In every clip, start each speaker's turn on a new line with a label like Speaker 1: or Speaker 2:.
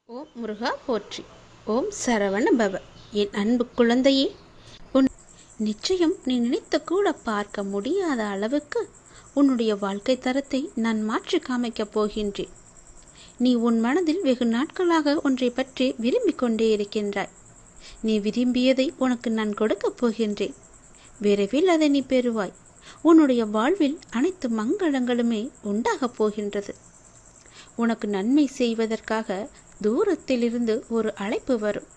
Speaker 1: ஓம் முருகா போற்றி. ஓம் சரவண பவ. என் அன்பு குழந்தையே, நிச்சயம் நீ நினைத்து கூட பார்க்க முடியாத அளவுக்கு உன்னுடைய வாழ்க்கை தரத்தை நான் மாற்றி காமிக்கப் போகின்றேன். நீ உன் மனதில் வெகு நாட்களாக ஒன்றை பற்றி விரும்பிக் கொண்டே இருக்கின்றாய். நீ விரும்பியதை உனக்கு நான் கொடுக்கப் போகின்றேன். விரைவில் அதை நீ பெறுவாய். உன்னுடைய வாழ்வில் அனைத்து மங்களங்களுமே உண்டாகப் போகின்றது. உனக்கு நன்மை செய்வதற்காக தூரத்திலிருந்து ஒரு அழைப்பு வரும்.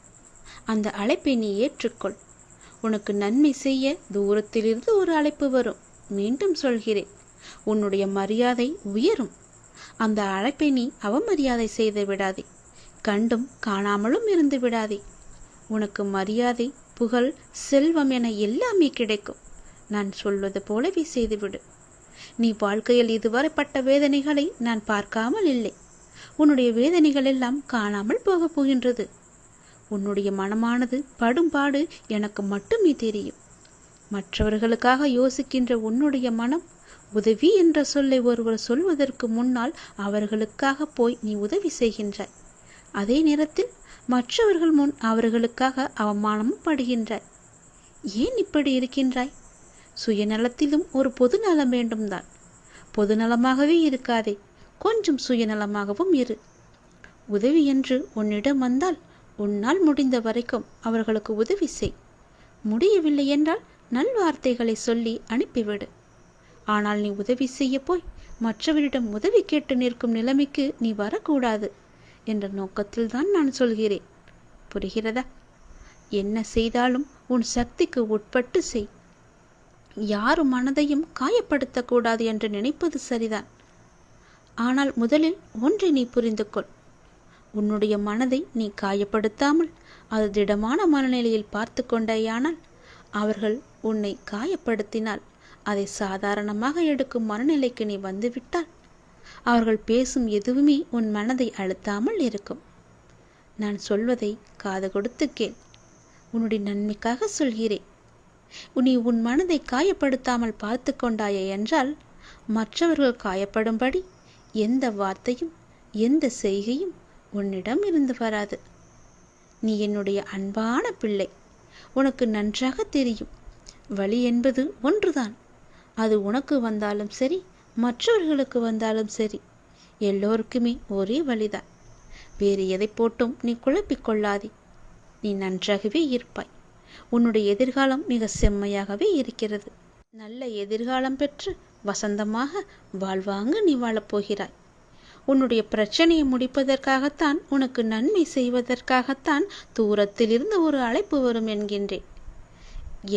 Speaker 1: அந்த அழைப்பை நீ ஏற்றுக்கொள். உனக்கு நன்மை செய்ய தூரத்திலிருந்து ஒரு அழைப்பு வரும். மீண்டும் சொல்கிறேன், உன்னுடைய மரியாதை உயரும். அந்த அழைப்பை நீ அவமரியாதை செய்து விடாதே. கண்டும் காணாமலும் இருந்து விடாதே. உனக்கு மரியாதை, புகழ், செல்வம் என எல்லாமே கிடைக்கும். நான் சொல்வது போலவே செய்துவிடு. நீ வாழ்க்கையில் இதுவரை பட்ட வேதனைகளை நான் பார்க்காமல் இல்லை. உன்னுடைய வேதனைகள் எல்லாம் காணாமல் போகப் போகின்றது. உன்னுடைய மனமானது படும்பாடு எனக்கு மட்டுமே தெரியும். மற்றவர்களுக்காக யோசிக்கின்ற உன்னுடைய மனம் உதவி என்ற சொல்லை ஒருவர் சொல்வதற்கு முன்னால் அவர்களுக்காக போய் நீ உதவி செய்கின்றாய். அதே நேரத்தில் மற்றவர்கள் முன் அவர்களுக்காக அவமானமும் படுகின்றாய். ஏன் இப்படி இருக்கின்றாய்? சுயநலத்திலும் ஒரு பொது நலம் வேண்டும்தான். பொதுநலமாகவே இருக்காதே, கொஞ்சம் சுயநலமாகவும் இரு. உதவி என்று உன்னிடம் வந்தால் உன்னால் முடிந்த வரைக்கும் அவர்களுக்கு உதவி செய். முடியவில்லை என்றால் நல்வார்த்தைகளை சொல்லி அனுப்பிவிடு. ஆனால் நீ உதவி செய்ய போய் மற்றவரிடம் உதவி கேட்டு நிற்கும் நிலைமைக்கு நீ வரக்கூடாது என்ற நோக்கத்தில்தான் நான் சொல்கிறேன். புரிகிறதா? என்ன செய்தாலும் உன் சக்திக்கு உட்பட்டு செய். யாரும் மனதையும் காயப்படுத்தக்கூடாது என்று நினைப்பது சரிதான். ஆனால் முதலில் ஒன்றை நீ புரிந்து கொள். உன்னுடைய மனதை நீ காயப்படுத்தாமல் அது திடமான மனநிலையில் பார்த்து கொண்டேயானால் அவர்கள் உன்னை காயப்படுத்தினால் அதை சாதாரணமாக எடுக்கும் மனநிலைக்கு நீ வந்துவிட்டால் அவர்கள் பேசும் எதுவுமே உன் மனதை அழுத்தாமல் இருக்கும். நான் சொல்வதை காது கொடுத்து கேள். உன்னுடைய நன்மைக்காக சொல்கிறேன். நீ உன் மனதை காயப்படுத்தாமல் பார்த்து கொண்டாயே என்றால் மற்றவர்கள் காயப்படும்படி எந்த வார்த்தையும் எந்த செய்கையும் உன்னிடம் இருந்து வராது. நீ என்னுடைய அன்பான பிள்ளை. உனக்கு நன்றாக தெரியும், வலி என்பது ஒன்றுதான். அது உனக்கு வந்தாலும் சரி, மற்றவர்களுக்கு வந்தாலும் சரி, எல்லோருக்குமே ஒரே வழிதான். வேறு எதை போட்டும் நீ குழப்பிக்கொள்ளாதே. நீ நன்றாகவே இருப்பாய். உன்னுடைய எதிர்காலம் மிக செம்மையாகவே இருக்கிறது. நல்ல எதிர்காலம் பெற்று வசந்தமாக வாழ்வாங்க நீ வாழப்போகிறாய். உன்னுடைய பிரச்சனையை முடிப்பதற்காகத்தான், உனக்கு நன்மை செய்வதற்காகத்தான் தூரத்திலிருந்து ஒரு அழைப்பு வரும் என்கின்றேன்.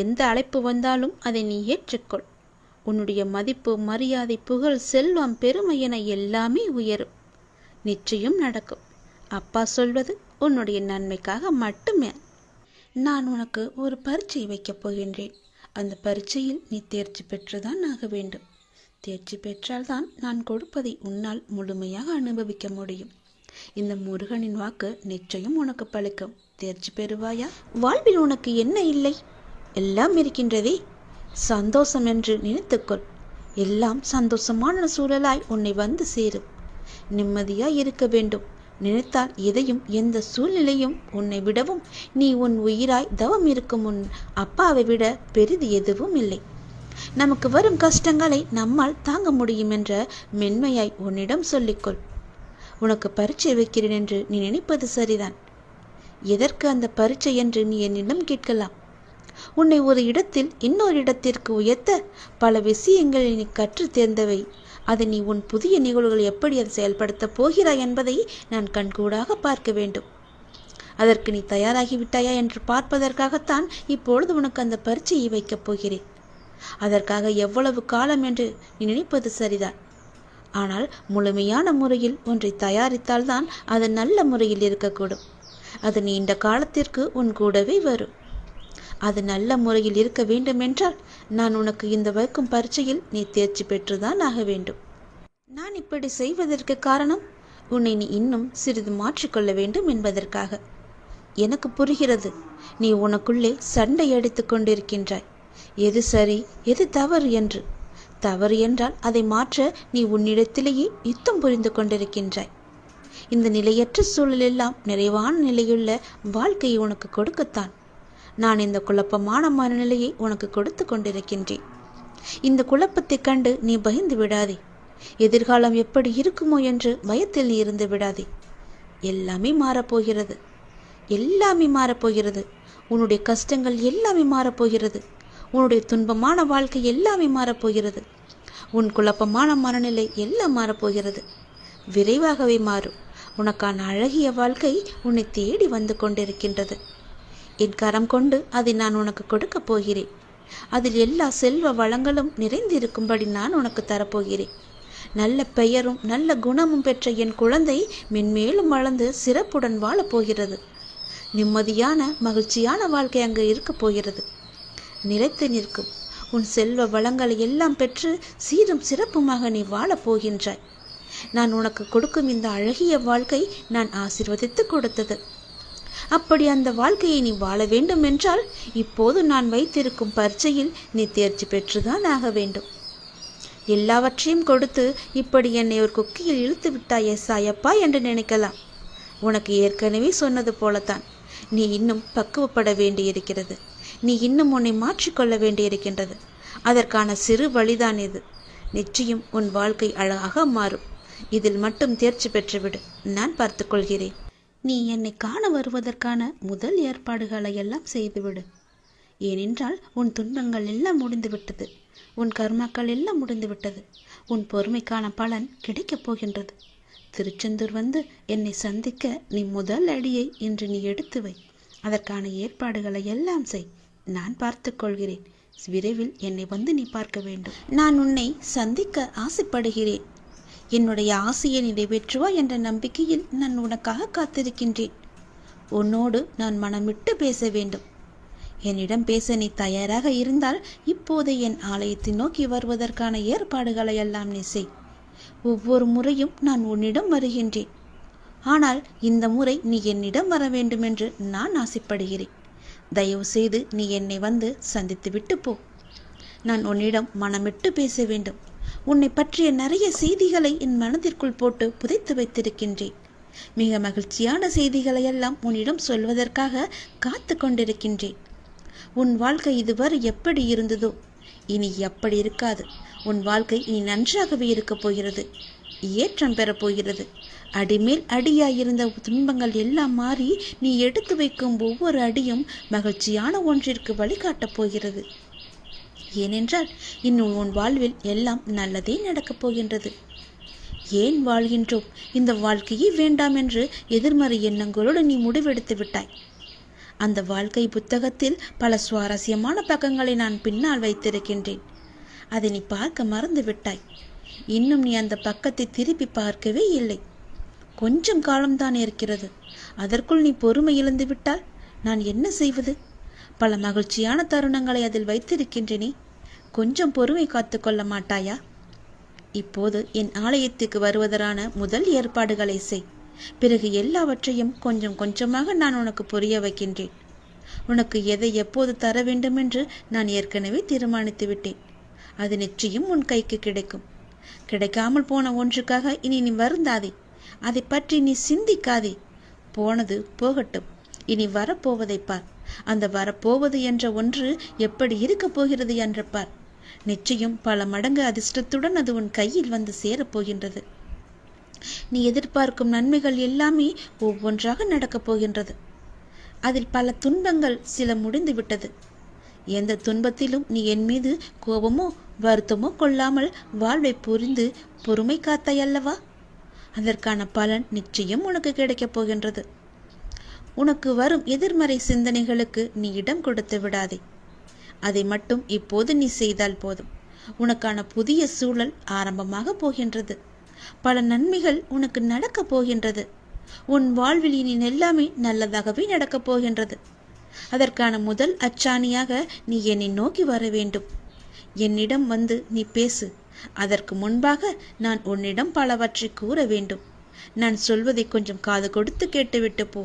Speaker 1: எந்த அழைப்பு வந்தாலும் அதை நீ ஏற்றுக்கொள். உன்னுடைய மதிப்பு, மரியாதை, புகழ், செல்வம், பெருமை என எல்லாமே உயரும். நிச்சயம் நடக்கும். அப்பா சொல்வது உன்னுடைய நன்மைக்காக மட்டுமே. நான் உனக்கு ஒரு பரீட்சை வைக்கப் போகின்றேன். அந்த பரீட்சையில் நீ தேர்ச்சி பெற்றுதான் ஆக வேண்டும். தேர்ச்சி பெற்றால்தான் நான் கொடுப்பதை உன்னால் முழுமையாக அனுபவிக்க முடியும். இந்த முருகனின் வாக்கு நிச்சயம் உனக்கு பலிக்கும். தேர்ச்சி பெறுவாயா? வாழ்வில் உனக்கு என்ன இல்லை? எல்லாம் இருக்கின்றதே. சந்தோஷம் என்று நினைத்துக்கொள். எல்லாம் சந்தோஷமான சூழலாய் உன்னை வந்து சேரும். நிம்மதியாய் இருக்க வேண்டும். நினைத்தால் எதையும், எந்த சூழ்நிலையும் உன்னை விடவும், நீ உன் உயிராய் தவம் இருக்கும் உன் அப்பாவை விட பெரிது எதுவும் இல்லை. நமக்கு வரும் கஷ்டங்களை நம்மால் தாங்க முடியும் என்ற மென்மையாய் உன்னிடம் சொல்லிக்கொள். உனக்கு பரீட்சை வைக்கிறேன் என்று நீ நினைப்பது சரிதான். எதற்கு அந்த பரீட்சை என்று நீ என்னிடம் கேட்கலாம். உன்னை ஒரு இடத்தில் இன்னொரு இடத்திற்கு உயர்த்த பல விஷயங்களை நீ கற்று தேர்ந்தவை. அதை நீ உன் புதிய நிகழ்வுகள் எப்படி அதை செயல்படுத்தப் போகிறாய் என்பதை நான் கண்கூடாக பார்க்க வேண்டும். அதற்கு நீ தயாராகிவிட்டாயா என்று பார்ப்பதற்காகத்தான் இப்பொழுது உனக்கு அந்த பரீட்சையை வைக்கப் போகிறேன். அதற்காக எவ்வளவு காலம் என்று நீ நினைப்பது சரிதான். ஆனால் முழுமையான முறையில் ஒன்றை தயாரித்தால்தான் அது நல்ல முறையில் இருக்கக்கூடும். அது நீண்ட காலத்திற்கு உன் கூடவே வரும். அது நல்ல முறையில் இருக்க வேண்டுமென்றால் நான் உனக்கு இந்த வைக்கும் பரீட்சையில் நீ தேர்ச்சி பெற்றுதான் ஆக வேண்டும். நான் இப்படி செய்வதற்கு காரணம், உன்னை நீ இன்னும் சிறிது மாற்றிக்கொள்ள வேண்டும் என்பதற்காக. எனக்கு புரிகிறது, நீ உனக்குள்ளே சண்டை அடித்து கொண்டிருக்கின்றாய். எது சரி, எது தவறு என்று. தவறு என்றால் அதை மாற்ற நீ உன்னிடத்திலேயே யுத்தம் புரிந்து கொண்டிருக்கின்றாய். இந்த நிலையற்ற சூழலெல்லாம் நிறைவான நிலையுள்ள வாழ்க்கையை உனக்கு கொடுக்கத்தான் நான் இந்த குழப்பமான மனநிலையை உனக்கு கொடுத்து கொண்டிருக்கின்றேன். இந்த குழப்பத்தை கண்டு நீ பயந்து விடாதே. எதிர்காலம் எப்படி இருக்குமோ என்று பயத்தில் நீ இருந்து விடாதே. எல்லாமே மாறப்போகிறது. எல்லாமே மாறப்போகிறது. உன்னுடைய கஷ்டங்கள் எல்லாமே மாறப்போகிறது. உன்னுடைய துன்பமான வாழ்க்கை எல்லாமே மாறப்போகிறது. உன் குழப்பமான மனநிலை எல்லாம் மாறப்போகிறது. விரைவாகவே மாறும். உனக்கான அழகிய வாழ்க்கை உன்னை தேடி வந்து கொண்டிருக்கின்றது. என் கரம் கொண்டு அதை நான் உனக்கு கொடுக்கப் போகிறேன். அதில் எல்லா செல்வ வளங்களும் நிறைந்திருக்கும்படி நான் உனக்கு தரப்போகிறேன். நல்ல பெயரும் நல்ல குணமும் பெற்ற என் குழந்தை மென்மேலும் வளர்ந்து சிறப்புடன் வாழப்போகிறது. நிம்மதியான மகிழ்ச்சியான வாழ்க்கை அங்கு இருக்கப் போகிறது. நிலைத்து நிற்கும் உன் செல்வ வளங்களை எல்லாம் பெற்று சீரும் சிறப்புமாக நீ வாழப்போகின்றாய். நான் உனக்கு கொடுக்கும் இந்த அழகிய வாழ்க்கை நான் ஆசீர்வதித்து கொடுத்தது. அப்படி அந்த வாழ்க்கையை நீ வாழ வேண்டும் என்றால் இப்போது நான் வைத்திருக்கும் பரீட்சையில் நீ தேர்ச்சி பெற்றுதான் ஆக வேண்டும். எல்லாவற்றையும் கொடுத்து இப்படி என்னை ஒரு குக்கியில் இழுத்து விட்டாயே சாயப்பா என்று நினைக்கலாம். உனக்கு ஏற்கனவே சொன்னது போலத்தான். நீ இன்னும் பக்குவப்பட வேண்டியிருக்கிறது. நீ இன்னும் உன்னை மாற்றிக்கொள்ள வேண்டியிருக்கின்றது. அதற்கான சிறு வழிதான் இது. நிச்சயம் உன் வாழ்க்கை அழகாக மாறும். இதில் மட்டும் தேர்ச்சி பெற்றுவிடு. நான் பார்த்துக்கொள்கிறேன். நீ என்னை காண வருவதற்கான முதல் ஏற்பாடுகளை எல்லாம் செய்துவிடு. ஏனென்றால் உன் துன்பங்கள் எல்லாம் முடிந்துவிட்டது. உன் கர்மாக்கள் எல்லாம் முடிந்துவிட்டது. உன் பொறுமைக்கான பலன் கிடைக்கப் போகின்றது. திருச்செந்தூர் வந்து என்னை சந்திக்க நீ முதல் அடியை இன்று நீ எடுத்து வை. அதற்கான ஏற்பாடுகளை எல்லாம் செய். நான் பார்த்து கொள்கிறேன். விரைவில் என்னை வந்து நீ பார்க்க வேண்டும். நான் உன்னை சந்திக்க ஆசைப்படுகிறேன். என்னுடைய ஆசையை நிறைவேற்றுவா என்ற நம்பிக்கையில் நான் உனக்காக காத்திருக்கின்றேன். உன்னோடு நான் மனமிட்டு பேச வேண்டும். என்னிடம் பேச நீ தயாராக இருந்தால் இப்போது என் ஆலயத்தை நோக்கி வருவதற்கான ஏற்பாடுகளை எல்லாம் நீ செய். ஒவ்வொரு முறையும் நான் உன்னிடம் வருகின்றேன். ஆனால் இந்த முறை நீ என்னிடம் வர வேண்டும் என்று நான் ஆசைப்படுகிறேன். தயவு செய்து நீ என்னை வந்து சந்தித்து விட்டு போ. நான் உன்னிடம் மனமிட்டு பேச வேண்டும். உன்னை பற்றிய நிறைய செய்திகளை என் மனதிற்குள் போட்டு புதைத்து வைத்திருக்கின்றேன். மிக மகிழ்ச்சியான செய்திகளை எல்லாம் உன்னிடம் சொல்வதற்காக காத்து கொண்டிருக்கின்றேன். உன் வாழ்க்கை இதுவரை எப்படி இருந்ததோ இனி அப்படி இருக்காது. உன் வாழ்க்கை இனி நன்றாகவே இருக்கப் போகிறது. ஏற்றம் பெறப்போகிறது. அடிமேல் அடியாயிருந்த துன்பங்கள் எல்லாம் மாறி நீ எடுத்து வைக்கும் ஒவ்வொரு அடியும் மகிழ்ச்சியான ஒன்றிற்கு வழிகாட்டப் போகிறது. ஏனென்றால் இன்னும் உன் வாழ்வில் எல்லாம் நல்லதே நடக்கப் போகின்றது. ஏன் வாழ்கின்றோம், இந்த வாழ்க்கையே வேண்டாம் என்று எதிர்மறை எண்ணங்களோடு நீ முடிவெடுத்து விட்டாய். அந்த வாழ்க்கை புத்தகத்தில் பல சுவாரஸ்யமான பக்கங்களை நான் பின்னால் வைத்திருக்கின்றேன். அதை நீ பார்க்க மறந்து விட்டாய். இன்னும் நீ அந்த பக்கத்தை திருப்பி பார்க்கவே இல்லை. கொஞ்சம் காலம்தான் இருக்கிறது. அதற்குள் நீ பொறுமை இழந்து விட்டால் நான் என்ன செய்வது? பல மகிழ்ச்சியான தருணங்களை அதில் வைத்திருக்கின்றேனே. கொஞ்சம் பொறுமை காத்து கொள்ள மாட்டாயா? இப்போது என் ஆலயத்துக்கு வருவதற்கான முதல் ஏற்பாடுகளை செய். பிறகு எல்லாவற்றையும் கொஞ்சம் கொஞ்சமாக நான் உனக்கு புரிய வைக்கின்றேன். உனக்கு எதை எப்போது தர வேண்டும் என்று நான் ஏற்கனவே தீர்மானித்து விட்டேன். அது நிச்சயம் உன் கைக்கு கிடைக்கும். கிடைக்காமல் போன ஒன்றுக்காக இனி நீ வருந்தாதே. அதை பற்றி நீ சிந்திக்காதே. போனது போகட்டும். இனி வரப்போவதை பார். அந்த வரப்போவது என்ற ஒன்று எப்படி இருக்கப் போகிறது என்று பார். நிச்சயம் பல மடங்கு அதிர்ஷ்டத்துடன் அது உன் கையில் வந்து சேரப்போகின்றது. நீ எதிர்பார்க்கும் நன்மைகள் எல்லாமே ஒவ்வொன்றாக நடக்கப் போகின்றது. அதில் பல துன்பங்கள் சில முடிந்து விட்டது. எந்த துன்பத்திலும் நீ என் மீது கோபமோ வருத்தமோ கொள்ளாமல் வாழ்வை புரிந்து பொறுமை காத்தாய் அல்லவா? அதற்கான பலன் நிச்சயம் உனக்கு கிடைக்கப் போகின்றது. உனக்கு வரும் எதிர்மறை சிந்தனைகளுக்கு நீ இடம் கொடுத்து விடாதே. அதை மட்டும் இப்போது நீ செய்தால் போதும். உனக்கான புதிய சூழல் ஆரம்பமாக போகின்றது. பல நன்மைகள் உனக்கு நடக்கப் போகின்றது. உன் வாழ்வில் இனி எல்லாமே நல்லதாகவே நடக்கப் போகின்றது. அதற்கான முதல் அச்சாணியாக நீ என்னை நோக்கி வர வேண்டும். என்னிடம் வந்து நீ பேசு. அதற்கு முன்பாக நான் உன்னிடம் பலவற்றை கூற வேண்டும். நான் சொல்வதை கொஞ்சம் காது கொடுத்து கேட்டுவிட்டு போ.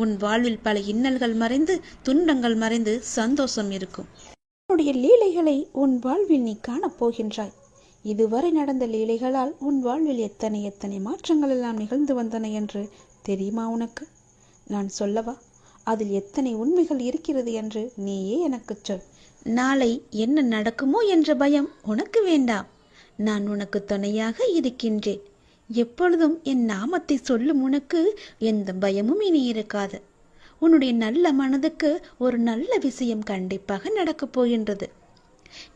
Speaker 1: உன் வாழ்வில் பல இன்னல்கள் மறைந்து துன்பங்கள் மறைந்து சந்தோஷம் இருக்கும். உன்னுடைய லீலைகளை உன் வாழ்வில் நீ காணப் போகின்றாய். இதுவரை நடந்த லீலைகளால் உன் வாழ்வில் எத்தனை எத்தனை மாற்றங்கள் எல்லாம் நிகழ்ந்து வந்தன என்று தெரியுமா உனக்கு? நான் சொல்லவா? அதில் எத்தனை உண்மைகள் இருக்கிறது என்று நீயே எனக்கு சொல். நாளை என்ன நடக்குமோ என்ற பயம் உனக்கு வேண்டாம். நான் உனக்கு துணையாக இருக்கின்றேன். எப்பொழுதும் என் நாமத்தை சொல்லும் உனக்கு எந்த பயமும் இனி இருக்காது. உன்னுடைய நல்ல மனதுக்கு ஒரு நல்ல விஷயம் கண்டிப்பாக நடக்கப் போகின்றது.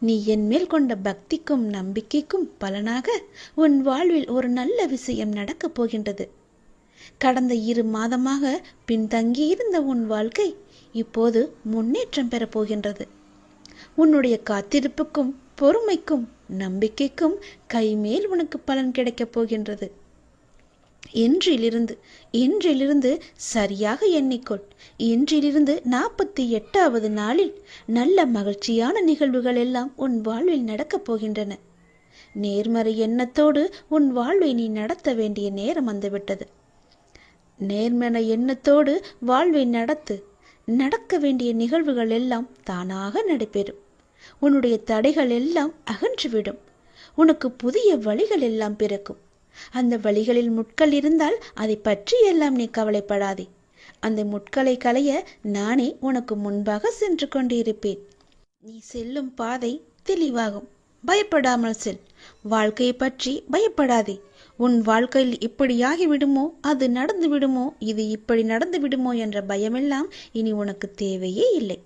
Speaker 1: நீ என் மேல் கொண்ட பக்திக்கும் நம்பிக்கைக்கும் பலனாக உன் வாழ்வில் ஒரு நல்ல விஷயம் நடக்கப் போகின்றது. கடந்த 2 மாதமாக பின்தங்கியிருந்த உன் வாழ்க்கை இப்போது முன்னேற்றம் பெறப் போகின்றது. உன்னுடைய காத்திருப்புக்கும் பொறுமைக்கும் நம்பிக்கைக்கும் கைமேல் உனக்கு பலன் கிடைக்கப் போகின்றது. இன்றிலிருந்து சரியாக எண்ணிக்கொள். இன்றிலிருந்து 48வது நாளில் நல்ல மகிழ்ச்சியான நிகழ்வுகள் எல்லாம் உன் வாழ்வில் நடக்கப் போகின்றன. நேர்மறை எண்ணத்தோடு உன் வாழ்வை நீ நடத்த வேண்டிய நேரம் வந்துவிட்டது. நேர்மறை எண்ணத்தோடு வாழ்வை நடக்க வேண்டிய நிகழ்வுகள் எல்லாம் தானாக நடைபெறும். உன்னுடைய தடைகள் எல்லாம் அகன்றுவிடும். உனக்கு புதிய வழிகள் எல்லாம் பிறக்கும். அந்த வழிகளில் முட்கள் இருந்தால் அதை பற்றி எல்லாம் நீ கவலைப்படாதே. அந்த முட்களை களைய நானே உனக்கு முன்பாக சென்று கொண்டிருப்பேன். நீ செல்லும் பாதை தெளிவாகும். பயப்படாமல் செல். வாழ்க்கையை பற்றி பயப்படாதே. உன் வாழ்க்கையில் இப்படியாகி விடுமோ, அது நடந்து விடுமோ, இது இப்படி நடந்து விடுமோ என்ற பயமெல்லாம் இனி உனக்கு தேவையே இல்லை.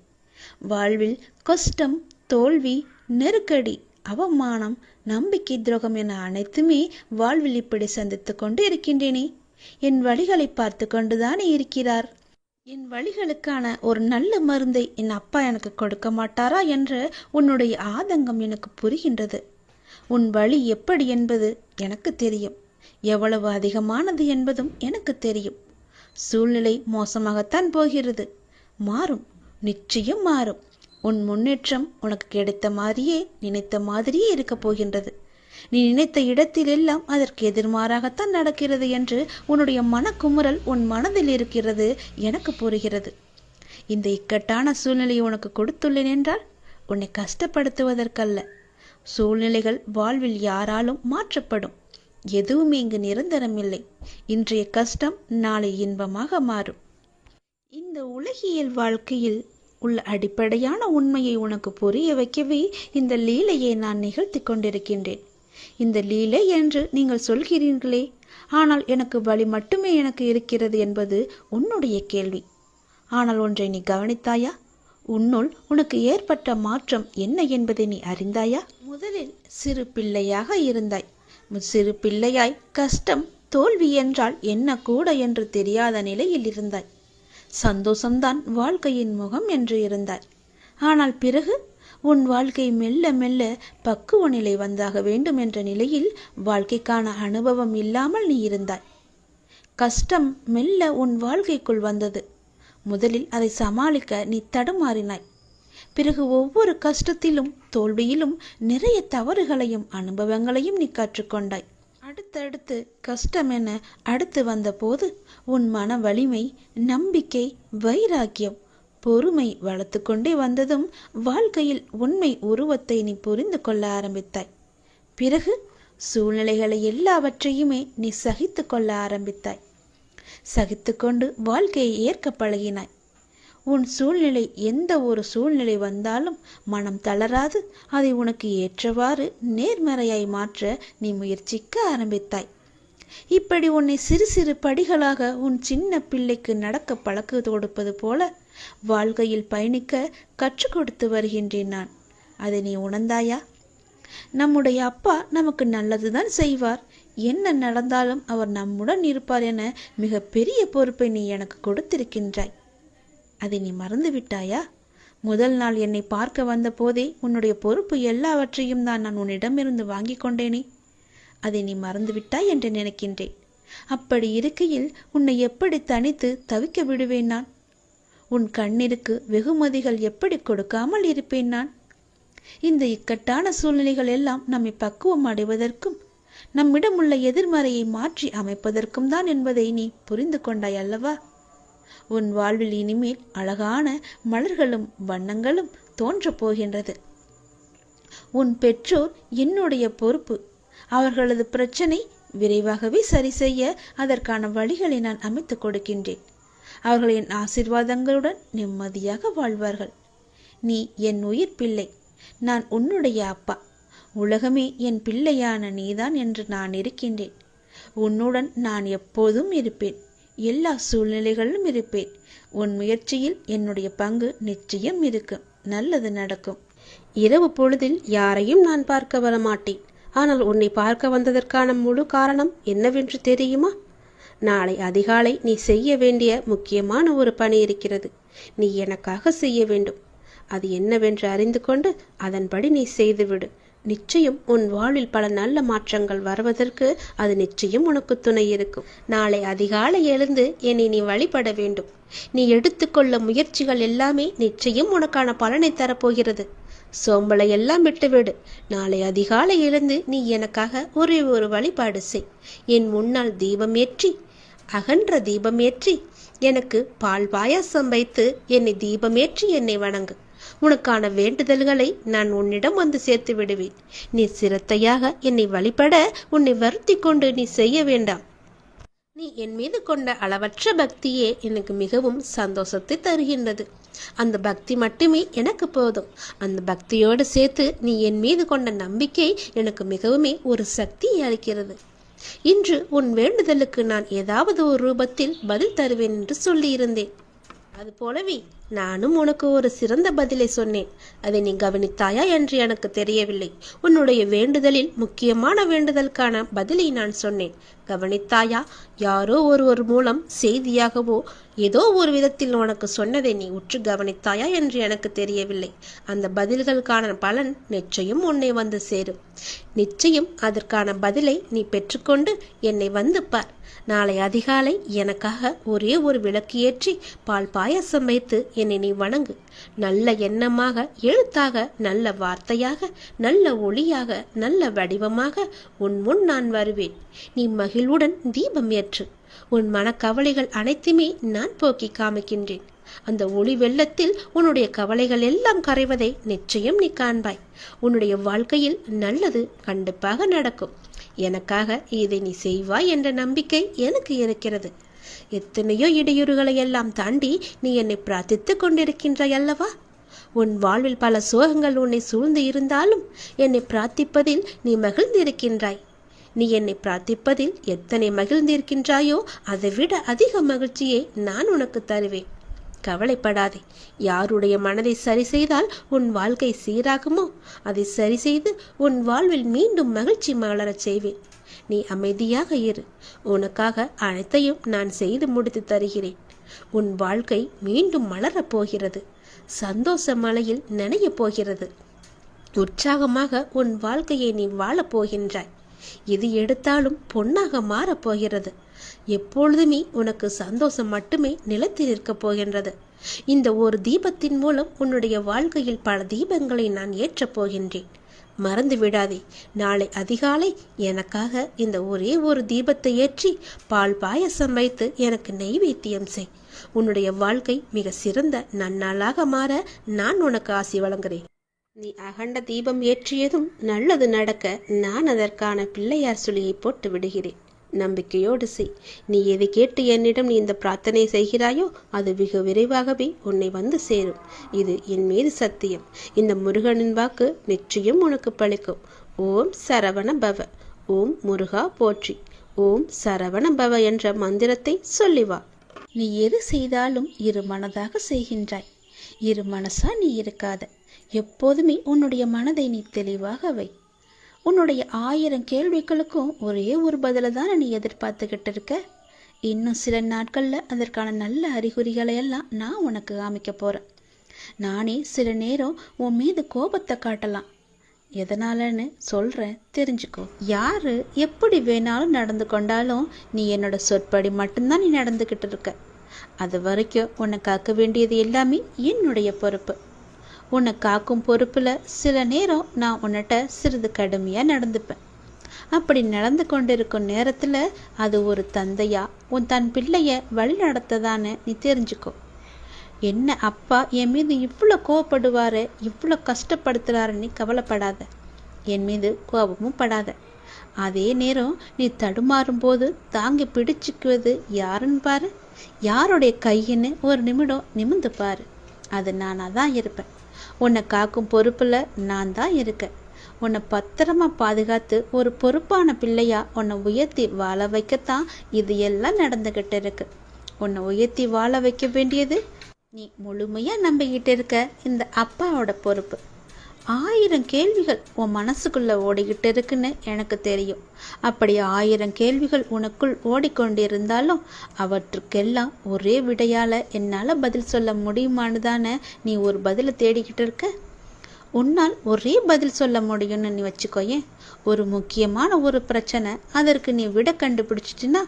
Speaker 1: வாழ்வில் கஷ்டம், தோல்வி, நெருக்கடி, அவமானம், நம்பிக்கை துரோகம் என அனைத்துமே வாழ்வில் இப்படி சந்தித்து கொண்டு இருக்கின்றேனே. என் வழிகளை பார்த்து கொண்டுதானே இருக்கிறார். என் வழிகளுக்கான ஒரு நல்ல மருந்தை என் அப்பா எனக்கு கொடுக்க மாட்டாரா என்ற உன்னுடைய ஆதங்கம் எனக்கு புரிகின்றது. உன் வழி எப்படி என்பது எனக்கு தெரியும். எவ்வளவு அதிகமானது என்பதும் எனக்கு தெரியும். சூழ்நிலை மோசமாகத்தான் போகிறது. மாறும், நிச்சயம் மாறும். உன் முன்னேற்றம் உனக்கு கிடைத்த மாதிரியே, நினைத்த மாதிரியே இருக்கப் போகின்றது. நீ நினைத்த இடத்திலெல்லாம் அதற்கு எதிர்மாறாகத்தான் நடக்கிறது என்று உன்னுடைய மனக்குமுறல் உன் மனதில் இருக்கிறது எனக்கு புரிகிறது. இந்த இக்கட்டான சூழ்நிலையை உனக்கு கொடுத்துள்ளேன் என்றால் உன்னை கஷ்டப்படுத்துவதற்கல்ல. சூழ்நிலைகள் வாழ்வில் யாராலும் மாற்றப்படும். எதுவுமே இங்கு நிரந்தரமில்லை. இன்றைய கஷ்டம் நாளை இன்பமாக மாறும். இந்த உலகியல் வாழ்க்கையில் உள்ள அடிப்படையான உண்மையை உனக்கு புரிய வைக்கவே இந்த லீலையை நான் நிகழ்த்தி கொண்டிருக்கின்றேன். இந்த லீலை என்று நீங்கள் சொல்கிறீர்களே, ஆனால் எனக்கு வழி மட்டுமே எனக்கு இருக்கிறது என்பது உன்னுடைய கேள்வி. ஆனால் ஒன்றை நீ கவனித்தாயா? உன்னுள் உனக்கு ஏற்பட்ட மாற்றம் என்ன என்பதை நீ அறிந்தாயா? முதலில் சிறு பிள்ளையாக இருந்தாய். சிறு பிள்ளையாய் கஷ்டம், தோல்வி என்றால் என்ன கூட என்று தெரியாத நிலையில் இருந்தாய். சந்தோஷம்தான் வாழ்க்கையின் முகம் என்று இருந்தாய். ஆனால் பிறகு உன் வாழ்க்கை மெல்ல மெல்ல பக்குவ நிலை வந்தாக வேண்டும் என்ற நிலையில் வாழ்க்கைக்கான அனுபவம் இல்லாமல் நீ இருந்தாய். கஷ்டம் மெல்ல உன் வாழ்க்கைக்குள் வந்தது. முதலில் அதை சமாளிக்க நீ தடுமாறினாய். பிறகு ஒவ்வொரு கஷ்டத்திலும் தோல்வியிலும் நிறைய தவறுகளையும் அனுபவங்களையும் நீ கற்றுக்கொண்டாய். அடுத்தடுத்து கஷ்டம் என அடுத்து வந்தபோது உன் மன வலிமை, நம்பிக்கை, வைராக்கியம், பொறுமை வளர்த்து கொண்டே வந்ததும் வாழ்க்கையில் உண்மை உருவத்தை நீ புரிந்து கொள்ள ஆரம்பித்தாய். பிறகு சூழ்நிலைகளை எல்லாவற்றையுமே நீ சகித்து கொள்ள ஆரம்பித்தாய். சகித்து கொண்டு வாழ்க்கையை ஏற்க பழகினாய். உன் சூழ்நிலை எந்த ஒரு சூழ்நிலை வந்தாலும் மனம் தளராது அதை உனக்கு ஏற்றவாறு நேர்மறையாய் மாற்ற நீ முயற்சிக்க ஆரம்பித்தாய். இப்படி உன்னை சிறு சிறு படிகளாக உன் சின்ன பிள்ளைக்கு நடக்க பழக்க கொடுப்பது போல வாழ்க்கையில் பயணிக்க கற்றுக் கொடுத்து வருகின்றேன் நான். அதை நீ உணர்ந்தாயா? நம்முடைய அப்பா நமக்கு நல்லதுதான் செய்வார். என்ன நடந்தாலும் அவர் நம்முடன் இருப்பார் என மிக பெரிய பொறுப்பை நீ எனக்கு கொடுத்திருக்கின்றாய். அதை நீ மறந்து விட்டாயா? முதல் நாள் என்னை பார்க்க வந்த போதே உன்னுடைய பொறுப்பு எல்லாவற்றையும் தான் நான் உன்னிடமிருந்து வாங்கி கொண்டேனே. அதை நீ மறந்து விட்டாய் என்று நினைக்கின்றேன். அப்படி இருக்கையில் உன்னை எப்படி தனித்து தவிக்க விடுவேன் நான்? உன் கண்ணிற்கு வெகுமதிகள் எப்படி கொடுக்காமல் இருப்பேன் நான்? இந்த இக்கட்டான சூழ்நிலைகள் எல்லாம் நம்மை பக்குவம் அடைவதற்கும் நம்மிடம் உள்ள எதிர்மறையை மாற்றி அமைப்பதற்கும் தான் என்பதை நீ புரிந்து கொண்டாய் அல்லவா? உன் வாழ்வில் இனிமேல் அழகான மலர்களும் வண்ணங்களும் தோன்றப் போகின்றது. உன் பெற்றோர் என்னுடைய பொறுப்பு. அவர்களது பிரச்சனை விரைவாகவே சரி செய்ய அதற்கான வழிகளை நான் அமைத்து கொடுக்கின்றேன். அவர்கள் என் ஆசீர்வாதங்களுடன் நிம்மதியாக வாழ்வார்கள். நீ என் உயிர் பிள்ளை, நான் உன்னுடைய அப்பா. உலகமே என் பிள்ளையான நீதான் என்று நான் இருக்கின்றேன். உன்னுடன் நான் எப்போதும் இருப்பேன், எல்லா சூழ்நிலைகளிலும் இருப்பேன். உன் முயற்சியில் என்னுடைய பங்கு நிச்சயம் இருக்கும். நல்லது நடக்கும். இரவு பொழுதில் யாரையும் நான் பார்க்க வர மாட்டேன். ஆனால் உன்னை பார்க்க வந்ததற்கான முழு காரணம் என்னவென்று தெரியுமா? நாளை அதிகாலை நீ செய்ய வேண்டிய முக்கியமான ஒரு பணி இருக்கிறது. நீ எனக்காக செய்ய வேண்டும். அது என்னவென்று அறிந்து கொண்டு அதன்படி நீ செய்துவிடு. நிச்சயம் உன் வாழ்வில் பல நல்ல மாற்றங்கள் வருவதற்கு அது நிச்சயம் உனக்கு துணை இருக்கும். நாளை அதிகாலை எழுந்து என்னை நீ வழிபட வேண்டும். நீ எடுத்துக்கொள்ள முயற்சிகள் எல்லாமே நிச்சயம் உனக்கான பலனை தரப்போகிறது. சோம்பலை எல்லாம் விட்டுவிடு. நாளை அதிகாலை எழுந்து நீ எனக்காக ஒரே ஒரு வழிபாடு செய். என் முன்னால் தீபம் ஏற்றி, அகன்ற தீபம் ஏற்றி, எனக்கு பால் பாயாசம் வைத்து என்னை தீபமேற்றி என்னை வணங்கு. உனக்கான வேண்டுதல்களை நான் உன்னிடம் வந்து சேர்த்து விடுவேன். நீ சிரத்தையாக என்னை வழிபட உன்னை வருத்தி கொண்டு நீ செய்ய வேண்டாம். நீ என் மீது கொண்ட அளவற்ற பக்தியே எனக்கு மிகவும் சந்தோஷத்தை தருகின்றது. அந்த பக்தி மட்டுமே எனக்கு போதும். அந்த பக்தியோடு சேர்த்து நீ என் மீது கொண்ட நம்பிக்கை எனக்கு மிகவுமே ஒரு சக்தியை அளிக்கிறது. இன்று உன் வேண்டுதலுக்கு நான் ஏதாவது ஒரு ரூபத்தில் பதில் தருவேன் என்று சொல்லியிருந்தேன். அதுபோலவே நானும் உனக்கு ஒரு சிறந்த பதிலை சொன்னேன். அதை நீ கவனித்தாயா என்று எனக்கு தெரியவில்லை. உன்னுடைய வேண்டுதலில் முக்கியமான வேண்டுதலுக்கான பதிலை நான் சொன்னேன். கவனித்தாயா? யாரோ ஒருவர் மூலம் செய்தியாகவோ ஏதோ ஒரு விதத்தில் உனக்கு சொன்னதை நீ உற்று கவனித்தாயா என்று எனக்கு தெரியவில்லை. அந்த பதில்களுக்கான பலன் நிச்சயம் உன்னை வந்து சேரும். நிச்சயம் அதற்கான பதிலை நீ பெற்றுக்கொண்டு என்னை வந்து பார். நாளை அதிகாலை எனக்காக ஒரே ஒரு விளக்கு ஏற்றி பால் பாயாசம் வைத்து என்னை நீ வணங்கு. நல்ல எண்ணமாக, எழுத்தாக, நல்ல வார்த்தையாக, நல்ல ஒளியாக, நல்ல வடிவமாக உன் முன் நான் வருவேன். நீ மகிழ்வுடன் தீபம் ஏற்று. உன் மனக்கவலைகள் அனைத்துமே நான் போக்கி காமிக்கின்றேன். அந்த ஒளி வெள்ளத்தில் உன்னுடைய கவலைகள் எல்லாம் கரைவதை நிச்சயம் நீ காண்பாய். உன்னுடைய வாழ்க்கையில் நல்லது கண்டிப்பாக நடக்கும். எனக்காக இதை நீ செய்வாய் என்ற நம்பிக்கை எனக்கு இருக்கிறது. எத்தனையோ இடையூறுகளை எல்லாம் தாண்டி நீ என்னை பிரார்த்தித்து கொண்டிருக்கின்றாய் அல்லவா? உன் வாழ்வில் பல சோகங்கள் உன்னை சூழ்ந்து இருந்தாலும் என்னை பிரார்த்திப்பதில் நீ மகிழ்ந்திருக்கின்றாய். நீ என்னை பிரார்த்திப்பதில் எத்தனை மகிழ்ந்திருக்கின்றாயோ அதை விட அதிக மகிழ்ச்சியை நான் உனக்கு தருவேன். கவலைப்படாதே. யாருடைய மனதை சரி செய்தால் உன் வாழ்க்கை சீராகுமோ அதை சரி செய்து உன் வாழ்வில் மீண்டும் மகிழ்ச்சி மலரச் செய்வேன். நீ அமைதியாக இரு. உனக்காக அனைத்தையும் நான் செய்து முடித்து தருகிறேன். உன் வாழ்க்கை மீண்டும் மலரப் போகிறது. சந்தோஷ மலையில் நனையப் போகிறது. உற்சாகமாக உன் வாழ்க்கையை நீ வாழப் போகின்றாய். எது எடுத்தாலும் பொன்னாக மாறப்போகிறது. எப்பொழுதுமே உனக்கு சந்தோஷம் மட்டுமே நிலைத்து நிற்கப் போகின்றது. இந்த ஒரு தீபத்தின் மூலம் உன்னுடைய வாழ்க்கையில் பல தீபங்களை நான் ஏற்றப் போகின்றேன். மறந்து விடாதே. நாளை அதிகாலை எனக்காக இந்த ஒரே ஒரு தீபத்தை ஏற்றி பால் பாயசம் வைத்து எனக்கு நெய்வேத்தியம் செய். உன்னுடைய வாழ்க்கை மிக சிறந்த நன்னாளாக மாற நான் உனக்கு ஆசி வழங்குகிறேன். நீ அகண்ட தீபம் ஏற்றியதும் நல்லது நடக்க நான் அதற்கான பிள்ளையார் சுழியை போட்டு விடுகிறேன். நம்பிக்கையோடு செய். நீ எதை கேட்டு என்னிடம் நீ இந்த பிரார்த்தனை செய்கிறாயோ அது வெகு விரைவாகவே உன்னை வந்து சேரும். இது என் மீது சத்தியம். இந்த முருகனின் வாக்கு நிச்சயம் உனக்கு பலிக்கும். ஓம் சரவண பவ. ஓம் முருகா போற்றி. ஓம் சரவண பவ என்ற மந்திரத்தை சொல்லி வா. நீ எது செய்தாலும் இரு மனதாக செய்கின்றாய். இரு மனசா நீ இருக்காத. எப்போதுமே உன்னுடைய மனதை நீ தெளிவாக வை. உன்னுடைய 1000 கேள்விகளுக்கும் ஒரே ஒரு பதில தானே நீ எதிர்பார்த்துக்கிட்டு இருக்க. இன்னும் சில நாட்களில் அதற்கான நல்ல அறிகுறிகளை எல்லாம் நான் உனக்கு காமிக்க போகிறேன். நானே சில நேரம் உன் மீது கோபத்தை காட்டலாம். எதனாலன்னு சொல்கிறேன், தெரிஞ்சுக்கோ. யார் எப்படி வேணாலும் நடந்து கொண்டாலும் நீ என்னோட சொற்படி மட்டும்தான் நீ நடந்துக்கிட்டு இருக்க. அது வரைக்கும் உன்னை காக்க வேண்டியது எல்லாமே என்னுடைய பொறுப்பு. உன்னை காக்கும் பொறுப்பில் சில நேரம் நான் உன்னிட்ட சிறிது கடுமையாக நடந்துப்பேன். அப்படி நடந்து கொண்டிருக்கும் நேரத்தில் அது ஒரு தந்தையா உன் தன் பிள்ளைய வழி நடத்ததான்னு நீ தெரிஞ்சுக்கோ. என்ன அப்பா என் மீது இவ்வளோ கோவப்படுவார், இவ்வளோ கஷ்டப்படுத்துகிறாருன்னு கவலைப்படாத. என் மீது கோபமும் படாத. அதே நேரம் நீ தடுமாறும் போது தாங்கி பிடிச்சிக்குவது யாருன்னு பாரு. யாருடைய கையின்னு ஒரு நிமிடம் நிமிந்து பாரு. அது நானாக தான் இருப்பேன். உன்னை காக்கும் பொறுப்பில் நான் தான் இருக்கேன். உன்னை பத்திரமா பாதுகாத்து ஒரு பொறுப்பான பிள்ளையா உன்னை உயர்த்தி வாழ வைக்கத்தான் இது எல்லாம் நடந்துக்கிட்டு இருக்கு. உன்னை உயர்த்தி வாழ வைக்க வேண்டியது நீ முழுமையாக நம்பிக்கிட்டு இருக்க இந்த அப்பாவோட பொறுப்பு. 1000 கேள்விகள் உன் மனசுக்குள்ளே ஓடிக்கிட்டு இருக்குன்னு எனக்கு தெரியும். அப்படி 1000 கேள்விகள் உனக்குள் ஓடிக்கொண்டிருந்தாலும் அவற்றுக்கெல்லாம் ஒரே விடையால் என்னால் பதில் சொல்ல முடியுமான்னு தானே நீ ஒரு பதிலை தேடிக்கிட்டு இருக்க. உன்னால் ஒரே பதில் சொல்ல முடியும்னு நீ வச்சுக்கோயேன். ஒரு முக்கியமான ஒரு பிரச்சனை, அதற்கு நீ விடை கண்டுபிடிச்சிட்டின்னா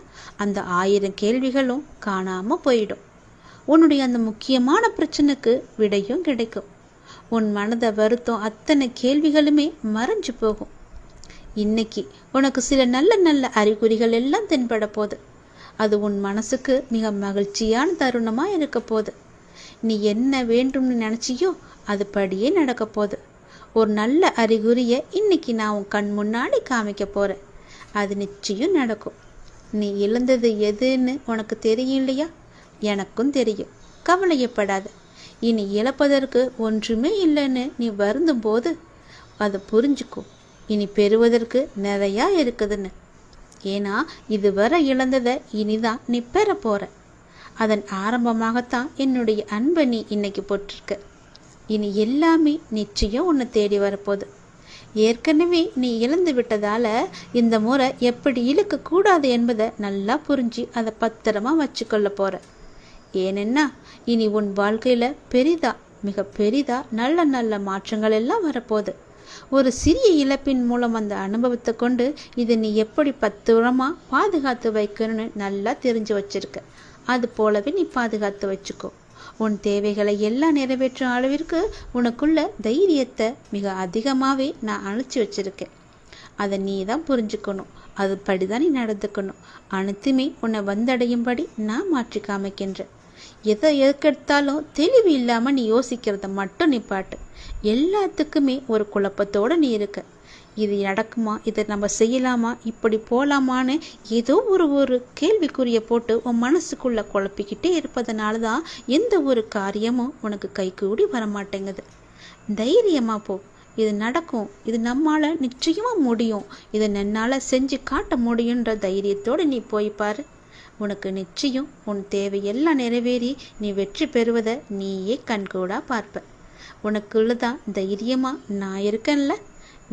Speaker 1: அந்த 1000 கேள்விகளும் காணாமல் போயிடும். உன்னுடைய அந்த முக்கியமான பிரச்சனைக்கு விடையும் கிடைக்கும். உன் மனதை வருத்தம் அத்தனை கேள்விகளுமே மறைஞ்சு போகும். இன்னைக்கு உனக்கு சில நல்ல நல்ல அறிகுறிகள் எல்லாம் தென்பட போகுது. அது உன் மனசுக்கு மிக மகிழ்ச்சியான தருணமாக இருக்க போகுது. நீ என்ன வேண்டும்னு நினச்சியோ அது படியே நடக்க போகுது. ஒரு நல்ல அறிகுறியை இன்னைக்கு நான் உன் கண் முன்னாடி காமிக்க போகிறேன். அது நிச்சயம் நடக்கும். நீ இழந்தது எதுன்னு உனக்கு தெரியும் இல்லையா? எனக்கும் தெரியும். கவலையப்படாத. இனி இழப்பதற்கு ஒன்றுமே இல்லைன்னு நீ வருந்தும் போது அதை புரிஞ்சுக்கோ. இனி பெறுவதற்கு நிறையா இருக்குதுன்னு. ஏன்னா இதுவரை இழந்ததை இனிதான் நீ பெற போற. அதன் ஆரம்பமாகத்தான் என்னுடைய அன்பை நீ இன்னைக்கு போட்டிருக்க. இனி எல்லாமே நிச்சயம் உன்னை தேடி வரப்போகுது. ஏற்கனவே நீ இழந்து விட்டதால இந்த முறை எப்படி இழுக்கக்கூடாது என்பதை நல்லா புரிஞ்சு அதை பத்திரமா வச்சுக்கொள்ள போற. ஏனென்னா இனி உன் வாழ்க்கையில் பெரிதா, மிக பெரிதா நல்ல நல்ல மாற்றங்கள் எல்லாம் வரப்போகுது. ஒரு சிறிய இழப்பின் மூலம் அந்த அனுபவத்தை கொண்டு இதை நீ எப்படி பத்திரமாக பாதுகாத்து வைக்கணும்னு நல்லா தெரிஞ்சு வச்சிருக்க. அது போலவே நீ பாதுகாத்து வச்சுக்கோ. உன் தேவைகளை எல்லாம் நிறைவேற்றும் அளவிற்கு உனக்குள்ள தைரியத்தை மிக அதிகமாகவே நான் அணைச்சி வச்சிருக்கேன். அதை நீ தான் புரிஞ்சுக்கணும். அதுபடிதான் நீ நடந்துக்கணும். அனைத்துமே உன்னை வந்தடையும்படி நான் மாற்றி காமிக்கின்றேன். எதை எதுக்கெடுத்தாலும் தெளிவு இல்லாமல் நீ யோசிக்கிறத மட்டும் நிப்பாட்டு. எல்லாத்துக்குமே ஒரு குழப்பத்தோடு நீ இருக்க. இது நடக்குமா, இதை நம்ம செய்யலாமா, இப்படி போகலாமான்னு ஏதோ ஒரு கேள்விக்குறியை போட்டு உன் மனசுக்குள்ளே குழப்பிக்கிட்டே இருப்பதனால தான் எந்த ஒரு காரியமும் உனக்கு கைகூடி வரமாட்டேங்குது. தைரியமாக போ. இது நடக்கும். இது நம்மால் நிச்சயமாக முடியும். இதை என்னால் செஞ்சு காட்ட முடியுன்ற தைரியத்தோடு நீ போய் பாரு. உனக்கு நிச்சயம் உன் தேவையெல்லாம் நிறைவேறி நீ வெற்றி பெறுவதை நீயே கண்கூடா பார்ப்ப. உனக்குள்ளதான் தைரியமாக நான் இருக்கேன்ல.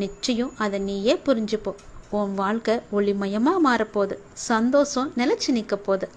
Speaker 1: நிச்சயம் அதை நீயே புரிஞ்சுப்போ. உன் வாழ்க்கை ஒளிமயமாக மாறப்போகுது. சந்தோஷம் நிலச்சி நிற்க போகுது.